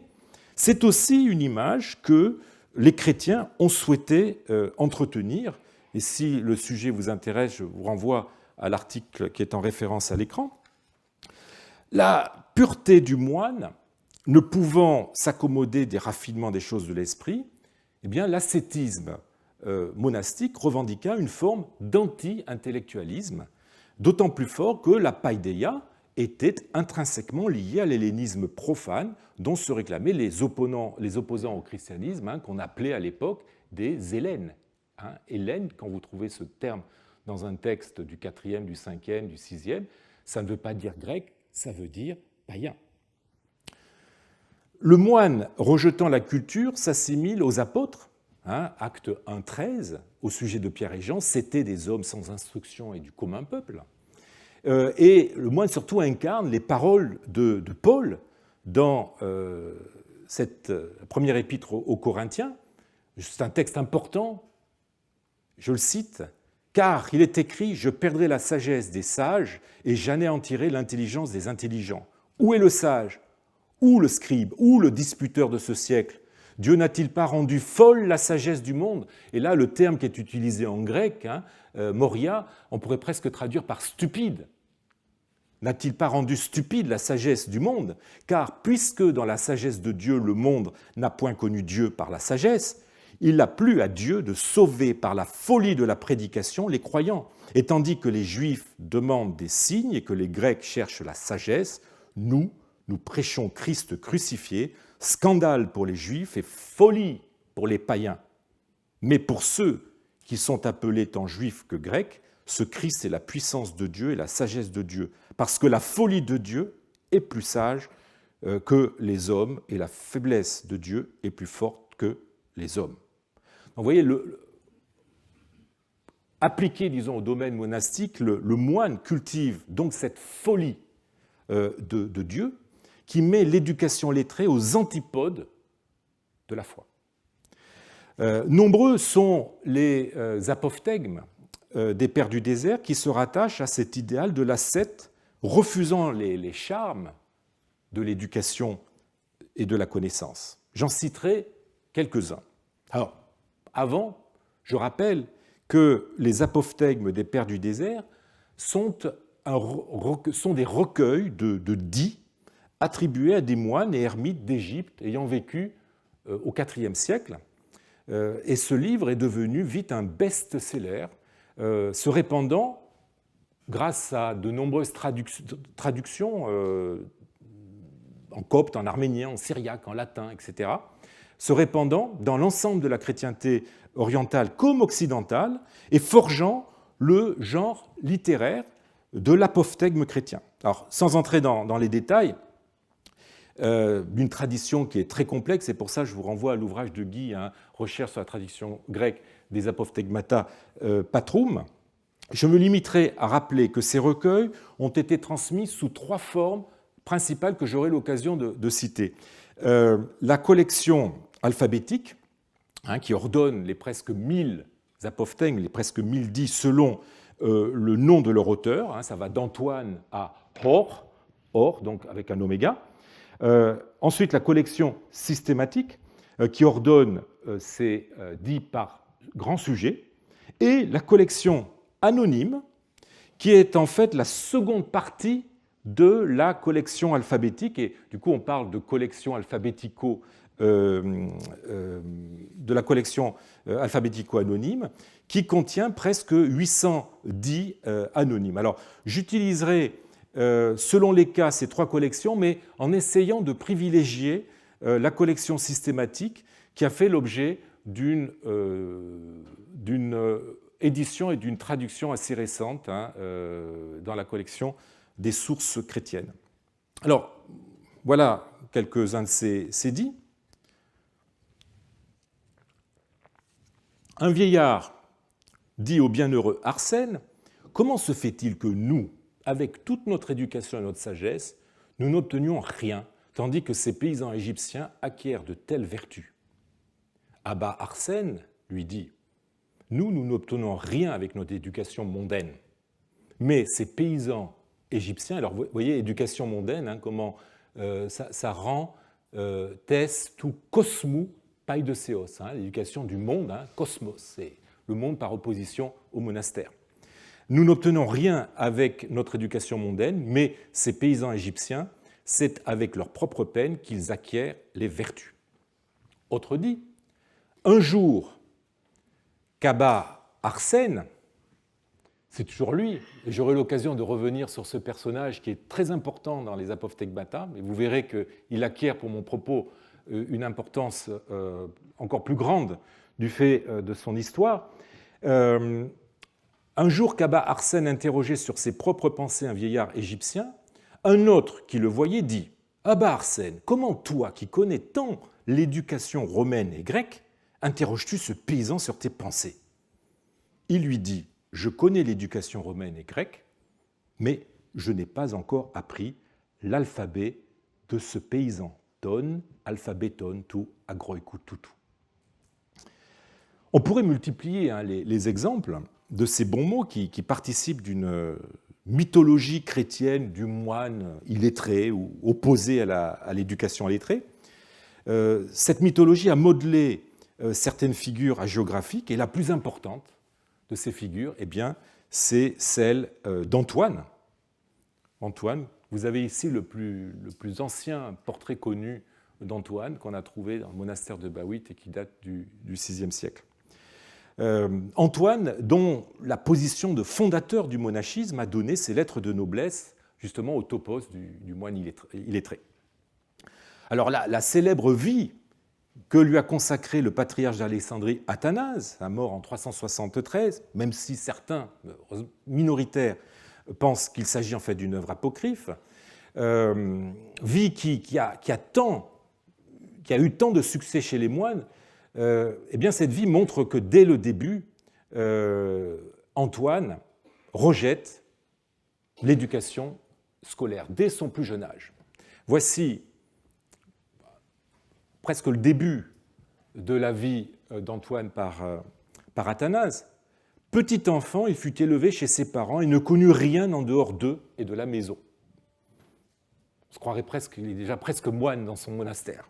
S1: C'est aussi une image que les chrétiens ont souhaité entretenir. Et si le sujet vous intéresse, je vous renvoie à l'article qui est en référence à l'écran. La pureté du moine, ne pouvant s'accommoder des raffinements des choses de l'esprit, eh bien, l'ascétisme monastique revendiqua une forme d'anti-intellectualisme, d'autant plus fort que la paideia était intrinsèquement liée à l'hellénisme profane dont se réclamaient les opposants au christianisme, qu'on appelait à l'époque des Hellènes. Hellène, quand vous trouvez ce terme dans un texte du 4e, du 5e, du 6e, ça ne veut pas dire grec, ça veut dire païen. Le moine rejetant la culture s'assimile aux apôtres. Acte 1.13, au sujet de Pierre et Jean, c'étaient des hommes sans instruction et du commun peuple. Et le moine surtout incarne les paroles de Paul dans cette première épître aux Corinthiens. C'est un texte important, je le cite, « Car il est écrit, je perdrai la sagesse des sages et j'anéantirai l'intelligence des intelligents. Où est le sage? Où le scribe? Où le disputeur de ce siècle? Dieu n'a-t-il pas rendu folle la sagesse du monde ?» Et là, le terme qui est utilisé en grec, moria, on pourrait presque traduire par stupide. N'a-t-il pas rendu stupide la sagesse du monde? Car puisque dans la sagesse de Dieu, le monde n'a point connu Dieu par la sagesse, il a plu à Dieu de sauver par la folie de la prédication les croyants. Et tandis que les Juifs demandent des signes et que les Grecs cherchent la sagesse, nous prêchons Christ crucifié, scandale pour les Juifs et folie pour les païens. Mais pour ceux qui sont appelés tant Juifs que Grecs, ce Christ est la puissance de Dieu et la sagesse de Dieu, parce que la folie de Dieu est plus sage que les hommes et la faiblesse de Dieu est plus forte que les hommes. Donc, vous voyez, appliqué, disons, au domaine monastique, le moine cultive donc cette folie de Dieu qui met l'éducation lettrée aux antipodes de la foi. Nombreux sont les apophthegmes des pères du désert qui se rattachent à cet idéal de l'ascète, refusant les charmes de l'éducation et de la connaissance. J'en citerai quelques-uns. Alors, avant, je rappelle que les apophthegmes des pères du désert sont des recueils de dits attribués à des moines et ermites d'Égypte ayant vécu au IVe siècle. Et ce livre est devenu vite un best-seller, se répandant, grâce à de nombreuses traductions en copte, en arménien, en syriaque, en latin, etc., se répandant dans l'ensemble de la chrétienté orientale comme occidentale et forgeant le genre littéraire de l'apophthegme chrétien. Alors, sans entrer dans les détails, d'une tradition qui est très complexe, et pour ça je vous renvoie à l'ouvrage de Guy, Recherche sur la tradition grecque des apophthegmata patrum. Je me limiterai à rappeler que ces recueils ont été transmis sous 3 formes principales que j'aurai l'occasion de citer. La collection alphabétique, qui ordonne les presque 1000 apophthegmes, les presque 1000 dits selon le nom de leur auteur, ça va d'Antoine à Or, donc avec un oméga. Ensuite, la collection systématique, qui ordonne ces dits par grand sujet, et la collection anonyme, qui est en fait la seconde partie de la collection alphabétique, et du coup on parle de collection alphabético, de la collection alphabético-anonyme, qui contient presque 810 anonymes. Alors j'utiliserai selon les cas ces trois collections, mais en essayant de privilégier la collection systématique qui a fait l'objet d'une édition et d'une traduction assez récente dans la collection des sources chrétiennes. Alors, voilà quelques-uns de ces dits. Un vieillard dit au bienheureux Arsène, « Comment se fait-il que nous, avec toute notre éducation et notre sagesse, nous n'obtenions rien, tandis que ces paysans égyptiens acquièrent de telles vertus ?» Abba Arsène lui dit, « Nous n'obtenons rien avec notre éducation mondaine, mais ces paysans égyptiens, alors vous voyez, éducation mondaine, comment ça rend tes tout cosmou paideuseos, l'éducation du monde, cosmos, c'est le monde par opposition au monastère. Nous n'obtenons rien avec notre éducation mondaine, mais ces paysans égyptiens, c'est avec leur propre peine qu'ils acquièrent les vertus. Autre dit, un jour, qu'Abba Arsène, c'est toujours lui, et j'aurai l'occasion de revenir sur ce personnage qui est très important dans les Apophthegmata, mais vous verrez qu'il acquiert pour mon propos une importance encore plus grande du fait de son histoire. Un jour qu'Abba Arsène interrogeait sur ses propres pensées un vieillard égyptien, un autre qui le voyait dit « Abba Arsène, comment toi qui connais tant l'éducation romaine et grecque, interroges-tu ce paysan sur tes pensées ?» Il lui dit « Je connais l'éducation romaine et grecque, mais je n'ai pas encore appris l'alphabet de ce paysan. Ton, alphabéton, tu, agroikututu. » On pourrait multiplier les exemples de ces bons mots qui participent d'une mythologie chrétienne du moine illettré ou opposé à l'éducation illettrée. Cette mythologie a modelé certaines figures hagiographiques, et la plus importante de ces figures, eh bien, c'est celle d'Antoine. Antoine, vous avez ici le plus ancien portrait connu d'Antoine qu'on a trouvé dans le monastère de Bawit et qui date du VIe siècle. Antoine, dont la position de fondateur du monachisme a donné ses lettres de noblesse justement au topos du moine illettré. Alors la célèbre vie que lui a consacrée le patriarche d'Alexandrie Athanase, à mort en 373, même si certains, minoritaires, pensent qu'il s'agit en fait d'une œuvre apocryphe, vie qui a eu tant de succès chez les moines, eh bien cette vie montre que dès le début, Antoine rejette l'éducation scolaire dès son plus jeune âge. Voici presque le début de la vie d'Antoine par Athanase. Petit enfant, il fut élevé chez ses parents et ne connut rien en dehors d'eux et de la maison. On se croirait presque qu'il est déjà presque moine dans son monastère.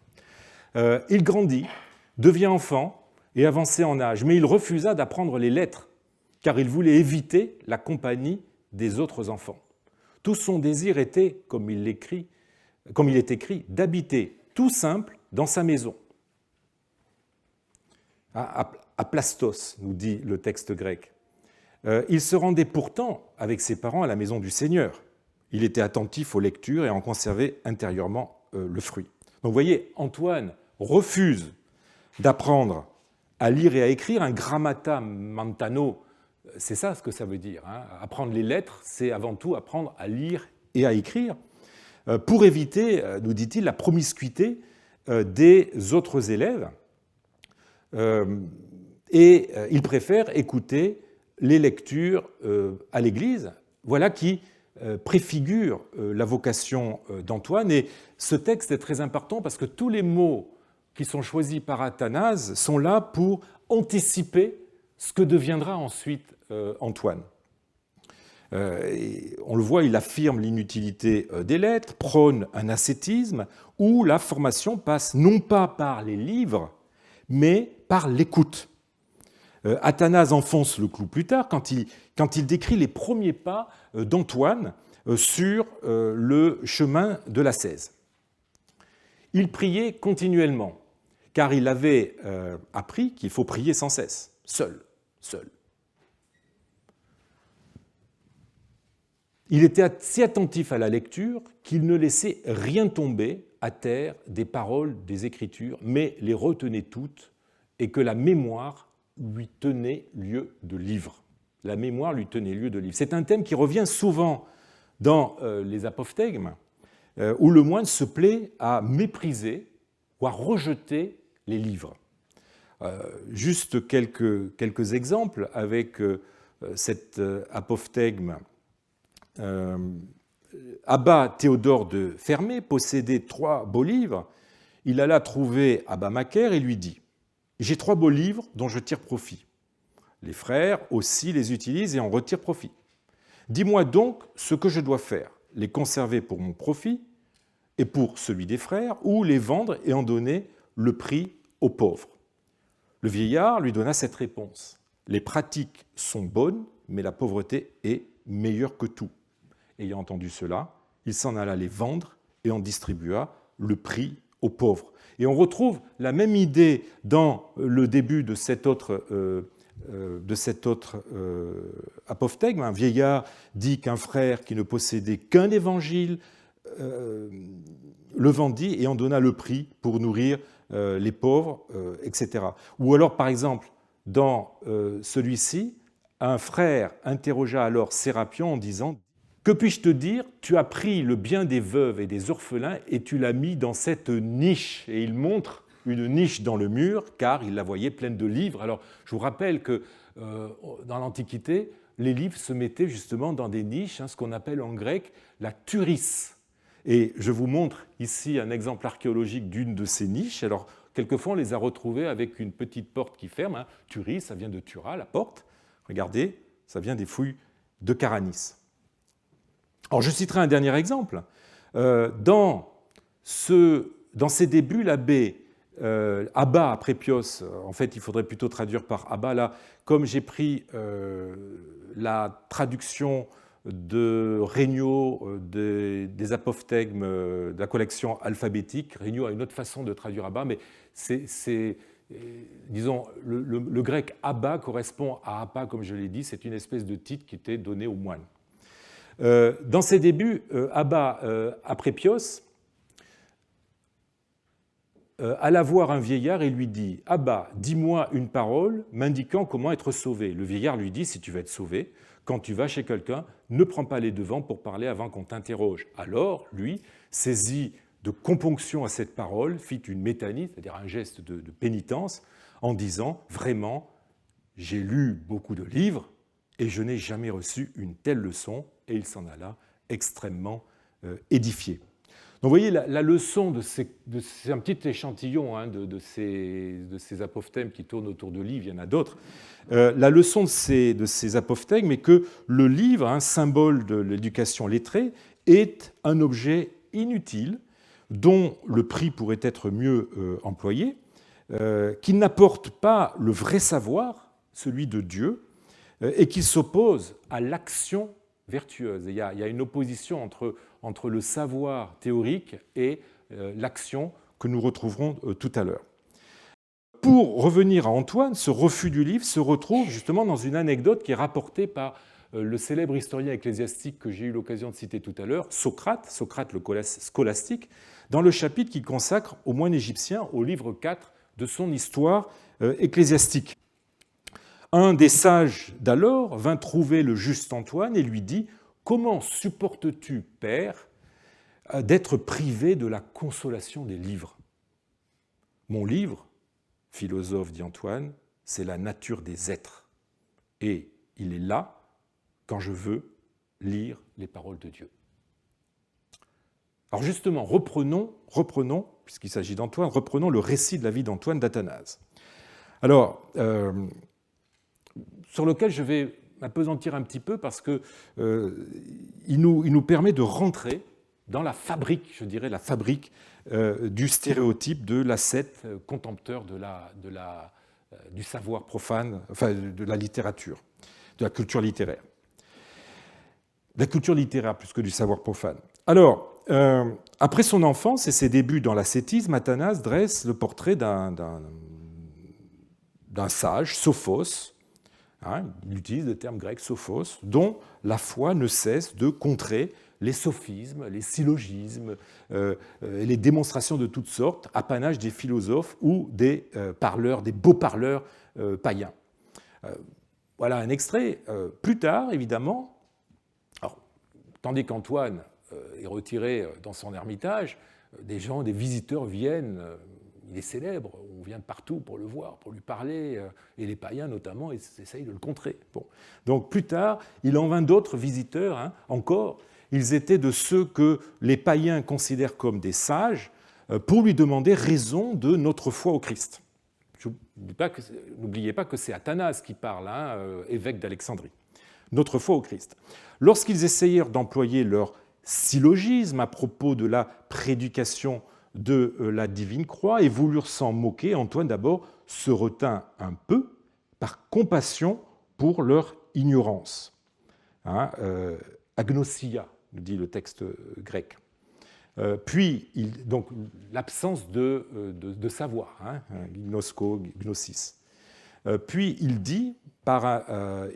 S1: Il grandit, devient enfant et avancé en âge, mais il refusa d'apprendre les lettres, car il voulait éviter la compagnie des autres enfants. Tout son désir était, comme il est écrit, d'habiter tout simple dans sa maison. À plastos, nous dit le texte grec. Il se rendait pourtant avec ses parents à la maison du Seigneur. Il était attentif aux lectures et en conservait intérieurement le fruit. Donc vous voyez, Antoine refuse d'apprendre à lire et à écrire un grammata mantano. C'est ça ce que ça veut dire. Apprendre les lettres, c'est avant tout apprendre à lire et à écrire, pour éviter, nous dit-il, la promiscuité des autres élèves. Et il préfère écouter les lectures à l'Église. Voilà qui préfigure la vocation d'Antoine. Et ce texte est très important parce que tous les mots qui sont choisis par Athanase sont là pour anticiper ce que deviendra ensuite Antoine. On le voit, il affirme l'inutilité des lettres, prône un ascétisme où la formation passe non pas par les livres, mais par l'écoute. Athanase enfonce le clou plus tard quand il décrit les premiers pas d'Antoine sur le chemin de l'ascèse. Il priait continuellement, car il avait appris qu'il faut prier sans cesse, seul. Il était si attentif à la lecture qu'il ne laissait rien tomber à terre des paroles des Écritures, mais les retenait toutes, et que la mémoire lui tenait lieu de livre. La mémoire lui tenait lieu de livre. C'est un thème qui revient souvent dans les apophthegmes, où le moine se plaît à mépriser ou à rejeter les livres. Juste quelques exemples avec cet apophthegme. Abba Théodore de Fermé possédait 3 beaux livres. Il alla trouver Abba Macaire et lui dit « J'ai 3 beaux livres dont je tire profit. Les frères aussi les utilisent et en retirent profit. Dis-moi donc ce que je dois faire, les conserver pour mon profit et pour celui des frères, ou les vendre et en donner le prix aux pauvres. » Le vieillard lui donna cette réponse. « Les pratiques sont bonnes, mais la pauvreté est meilleure que tout. » Ayant entendu cela, il s'en alla les vendre et en distribua le prix aux pauvres. Et on retrouve la même idée dans le début de cet autre apophthegme. Un vieillard dit qu'un frère qui ne possédait qu'un évangile le vendit et en donna le prix pour nourrir les pauvres, etc. Ou alors, par exemple, dans celui-ci, un frère interrogea alors Sérapion en disant « Que puis-je te dire? Tu as pris le bien des veuves et des orphelins et tu l'as mis dans cette niche. » Et il montre une niche dans le mur, car il la voyait pleine de livres. Alors, je vous rappelle que dans l'Antiquité, les livres se mettaient justement dans des niches, ce qu'on appelle en grec la turis. Et je vous montre ici un exemple archéologique d'une de ces niches. Alors, quelquefois, on les a retrouvées avec une petite porte qui ferme. Turis, ça vient de Tura, la porte. Regardez, ça vient des fouilles de Caranis. Alors, je citerai un dernier exemple. Dans ses débuts, l'abbé Abba après Pios, en fait, il faudrait plutôt traduire par Abba. Là, comme j'ai pris la traduction de Regnault des apophthegmes de la collection alphabétique, Regnault a une autre façon de traduire Abba, mais disons, le grec Abba correspond à Abba, comme je l'ai dit, c'est une espèce de titre qui était donné aux moines. Dans ses débuts, Abba, après Pios, alla voir un vieillard et lui dit « Abba, dis-moi une parole m'indiquant comment être sauvé. » Le vieillard lui dit « Si tu veux être sauvé, quand tu vas chez quelqu'un, ne prends pas les devants pour parler avant qu'on t'interroge. » Alors, lui, saisi de componction à cette parole, fit une métanie, c'est-à-dire un geste de pénitence, en disant « Vraiment, j'ai lu beaucoup de livres et je n'ai jamais reçu une telle leçon. » Et il s'en alla extrêmement édifié. Donc vous voyez, la leçon c'est un petit échantillon de ces apophthegmes qui tournent autour de livres, il y en a d'autres. La leçon de ces apophthegmes est que le livre, symbole de l'éducation lettrée, est un objet inutile dont le prix pourrait être mieux employé, qui n'apporte pas le vrai savoir, celui de Dieu, et qui s'oppose à l'action vertueuse. Il y a une opposition entre le savoir théorique et l'action que nous retrouverons tout à l'heure. Pour revenir à Antoine, ce refus du livre se retrouve justement dans une anecdote qui est rapportée par le célèbre historien ecclésiastique que j'ai eu l'occasion de citer tout à l'heure, Socrate le scolastique, dans le chapitre qu'il consacre aux moines égyptiens au livre 4 de son histoire ecclésiastique. Un des sages d'alors vint trouver le juste Antoine et lui dit « Comment supportes-tu, père, d'être privé de la consolation des livres ? » « Mon livre, philosophe, dit Antoine, c'est la nature des êtres. Et il est là quand je veux lire les paroles de Dieu. » Alors justement, reprenons, puisqu'il s'agit d'Antoine, reprenons le récit de la vie d'Antoine d'Athanase. Alors, sur lequel je vais m'apesantir un petit peu parce qu'il nous permet de rentrer dans la fabrique, je dirais, la fabrique du stéréotype de l'ascète contempteur du savoir profane, enfin de la littérature, de la culture littéraire. la culture littéraire plus que du savoir profane. Alors, après son enfance et ses débuts dans l'ascétisme, Athanase dresse le portrait d'un sage, Sophos, hein, il utilise le terme grec Sophos, dont la foi ne cesse de contrer les sophismes, les syllogismes, les démonstrations de toutes sortes, apanage des philosophes ou des parleurs, des beaux parleurs païens. Voilà un extrait. Plus tard, évidemment, alors, tandis qu'Antoine est retiré dans son ermitage, des gens, des visiteurs viennent, il est célèbre, on vient de partout pour le voir, pour lui parler, et les païens notamment essayent de le contrer. Bon. Donc plus tard, il en vint d'autres visiteurs, hein, encore, ils étaient de ceux que les païens considèrent comme des sages, pour lui demander raison de notre foi au Christ. N'oubliez pas que c'est Athanase qui parle, hein, évêque d'Alexandrie. Notre foi au Christ. Lorsqu'ils essayèrent d'employer leur syllogisme à propos de la prédication de la divine croix et voulurent s'en moquer, Antoine d'abord se retint un peu par compassion pour leur ignorance. Hein, agnosia, nous dit le texte grec. Puis, donc l'absence de savoir, hein, gnosko, gnosis. Puis il dit par un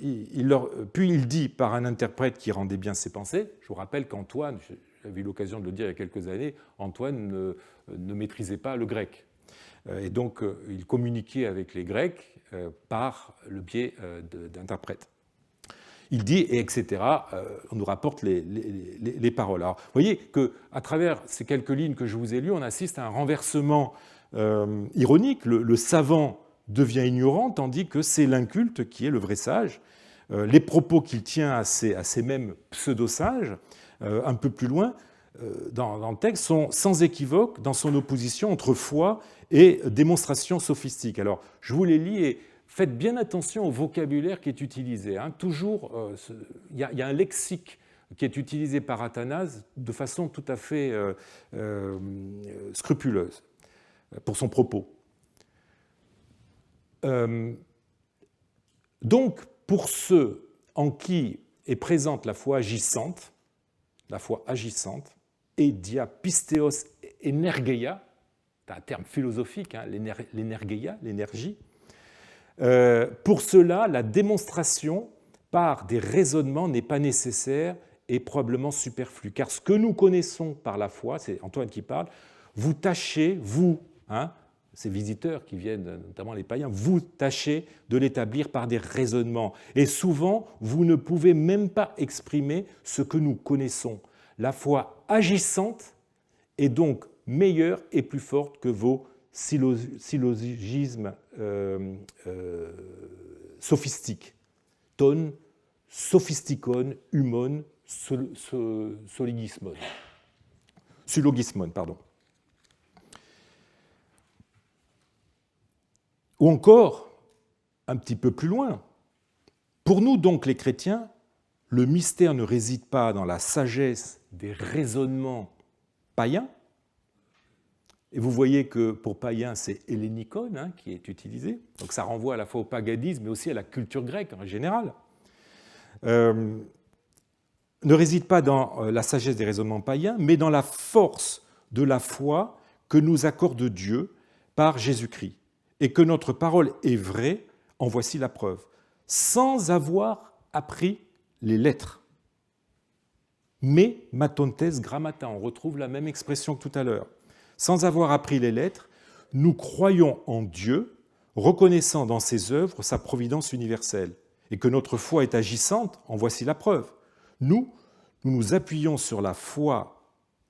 S1: interprète qui rendait bien ses pensées. Je vous rappelle qu'Antoine, j'avais eu l'occasion de le dire il y a quelques années, Antoine ne maîtrisait pas le grec. Et donc il communiquait avec les Grecs par le biais d'interprètes. Il dit, et etc., on nous rapporte les paroles. Alors, vous voyez qu'à travers ces quelques lignes que je vous ai lues, on assiste à un renversement ironique. Le savant devient ignorant, tandis que c'est l'inculte qui est le vrai sage. Les propos qu'il tient à ces mêmes pseudo-sages, un peu plus loin, dans le texte, sont sans équivoque dans son opposition entre foi et démonstration sophistique. Alors, je vous les lis et faites bien attention au vocabulaire qui est utilisé. Hein. Toujours, il y a un lexique qui est utilisé par Athanase de façon tout à fait scrupuleuse pour son propos. Donc, pour ceux en qui est présente la foi agissante, et diapistéos energeia, c'est un terme philosophique, hein, l'energeia, l'énergie. Pour cela, la démonstration par des raisonnements n'est pas nécessaire et probablement superflue. Car ce que nous connaissons par la foi, c'est Antoine qui parle, vous tâchez, vous, hein, ces visiteurs qui viennent, notamment les païens, vous tâchez de l'établir par des raisonnements. Et souvent, vous ne pouvez même pas exprimer ce que nous connaissons. La foi agissante est donc meilleure et plus forte que vos syllogismes sophistiques. Ton, sophistikon, humon, syllogismon, pardon. Ou encore, un petit peu plus loin, pour nous donc les chrétiens, le mystère ne réside pas dans la sagesse des raisonnements païens. Et vous voyez que pour païen, c'est hellénikon, hein, qui est utilisé. Donc ça renvoie à la fois au paganisme, mais aussi à la culture grecque en général. Ne réside pas dans la sagesse des raisonnements païens, mais dans la force de la foi que nous accorde Dieu par Jésus-Christ. Et que notre parole est vraie, en voici la preuve. Sans avoir appris les lettres. Mais matontes grammata, on retrouve la même expression que tout à l'heure. Sans avoir appris les lettres, nous croyons en Dieu, reconnaissant dans ses œuvres sa providence universelle, et que notre foi est agissante, en voici la preuve. Nous nous appuyons sur la foi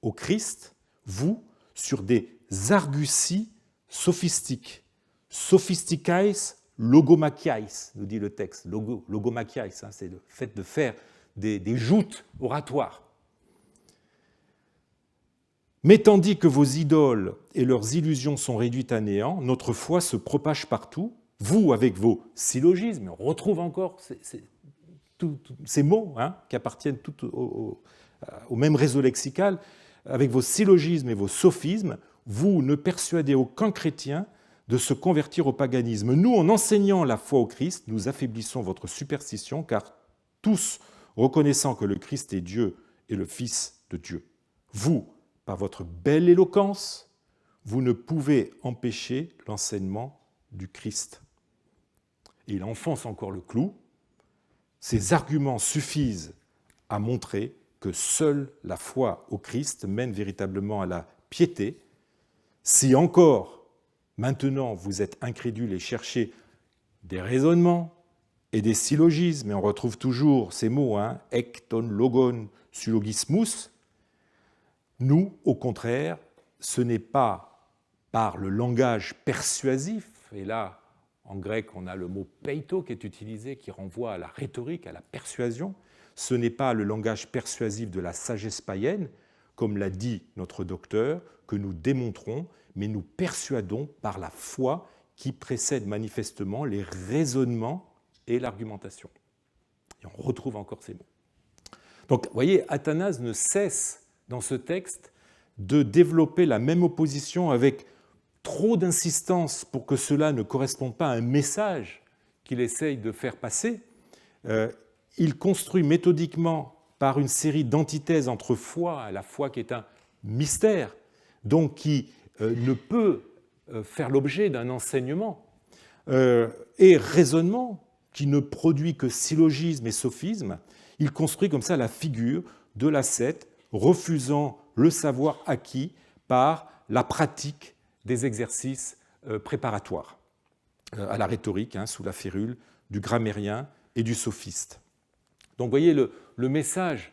S1: au Christ, vous, sur des arguties sophistiques. Sophisticais logomachiais, nous dit le texte. Logomachiais, hein, c'est le fait de faire des joutes oratoires. Mais tandis que vos idoles et leurs illusions sont réduites à néant, notre foi se propage partout. Vous, avec vos syllogismes, on retrouve encore ces mots, hein, qui appartiennent au même réseau lexical, avec vos syllogismes et vos sophismes, vous ne persuadez aucun chrétien de se convertir au paganisme. Nous, en enseignant la foi au Christ, nous affaiblissons votre superstition, car tous reconnaissant que le Christ est Dieu et le Fils de Dieu. Vous, par votre belle éloquence, vous ne pouvez empêcher l'enseignement du Christ. Et il enfonce encore le clou. Ces arguments suffisent à montrer que seule la foi au Christ mène véritablement à la piété. Si encore, maintenant, vous êtes incrédule et cherchez des raisonnements et des syllogismes, et on retrouve toujours ces mots, ek, ton, logon, syllogismus, nous, au contraire, ce n'est pas par le langage persuasif, et là, en grec, on a le mot peito qui est utilisé, qui renvoie à la rhétorique, à la persuasion. Ce n'est pas le langage persuasif de la sagesse païenne, comme l'a dit notre docteur, que nous démontrons, mais nous persuadons par la foi qui précède manifestement les raisonnements et l'argumentation. Et on retrouve encore ces mots. Donc, vous voyez, Athanase ne cesse dans ce texte de développer la même opposition avec trop d'insistance pour que cela ne corresponde pas à un message qu'il essaye de faire passer. Il construit méthodiquement par une série d'antithèses entre foi, la foi qui est un mystère, donc qui ne peut faire l'objet d'un enseignement, et raisonnement, qui ne produit que syllogisme et sophisme. Il construit comme ça la figure de l'ascète, refusant le savoir acquis par la pratique des exercices préparatoires à la rhétorique, sous la férule du grammairien et du sophiste. Donc vous voyez, le message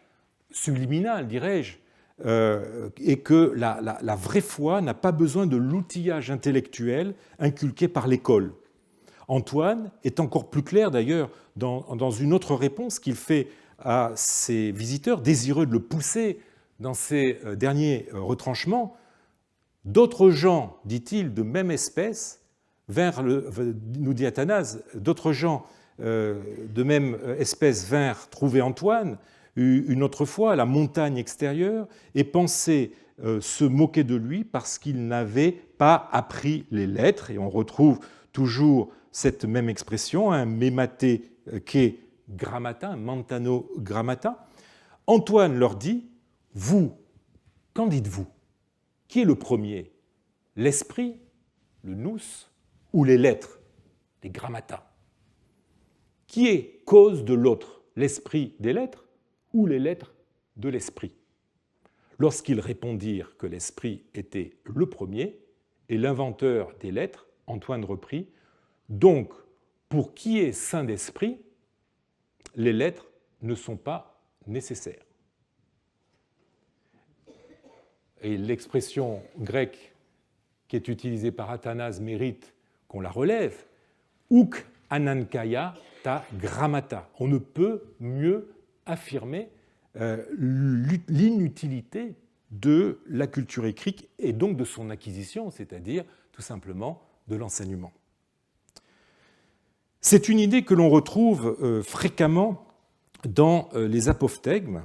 S1: subliminal, dirais-je, est que la vraie foi n'a pas besoin de l'outillage intellectuel inculqué par l'école. Antoine est encore plus clair d'ailleurs dans une autre réponse qu'il fait à ses visiteurs, désireux de le pousser dans ses derniers retranchements. D'autres gens, dit-il, de même espèce, nous dit Athanase, d'autres gens de même espèce vinrent trouver Antoine une autre fois à la montagne extérieure et pensaient se moquer de lui parce qu'il n'avait pas appris les lettres. Et on retrouve toujours cette même expression, un mématé que grammata, un mantano grammata. Antoine leur dit, vous, qu'en dites-vous? Qui est le premier? L'esprit, le nous, ou les lettres, les grammata? Qui est cause de l'autre? L'esprit des lettres ou les lettres de l'esprit? Lorsqu'ils répondirent que l'esprit était le premier, et l'inventeur des lettres, Antoine reprit, donc, pour qui est saint d'esprit, les lettres ne sont pas nécessaires. Et l'expression grecque qui est utilisée par Athanase mérite qu'on la relève. Ouk anankaya ta grammata. On ne peut mieux affirmer l'inutilité de la culture écrite et donc de son acquisition, c'est-à-dire tout simplement de l'enseignement. C'est une idée que l'on retrouve fréquemment dans les apophthegmes.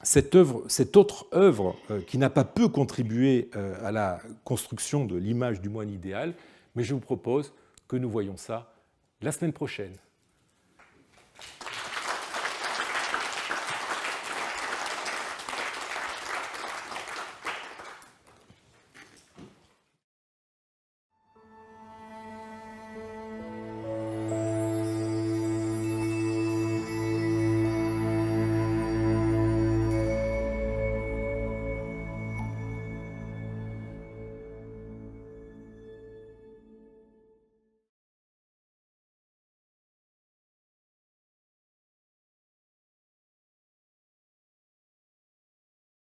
S1: Cette autre œuvre qui n'a pas peu contribué à la construction de l'image du moine idéal, mais je vous propose que nous voyions ça la semaine prochaine.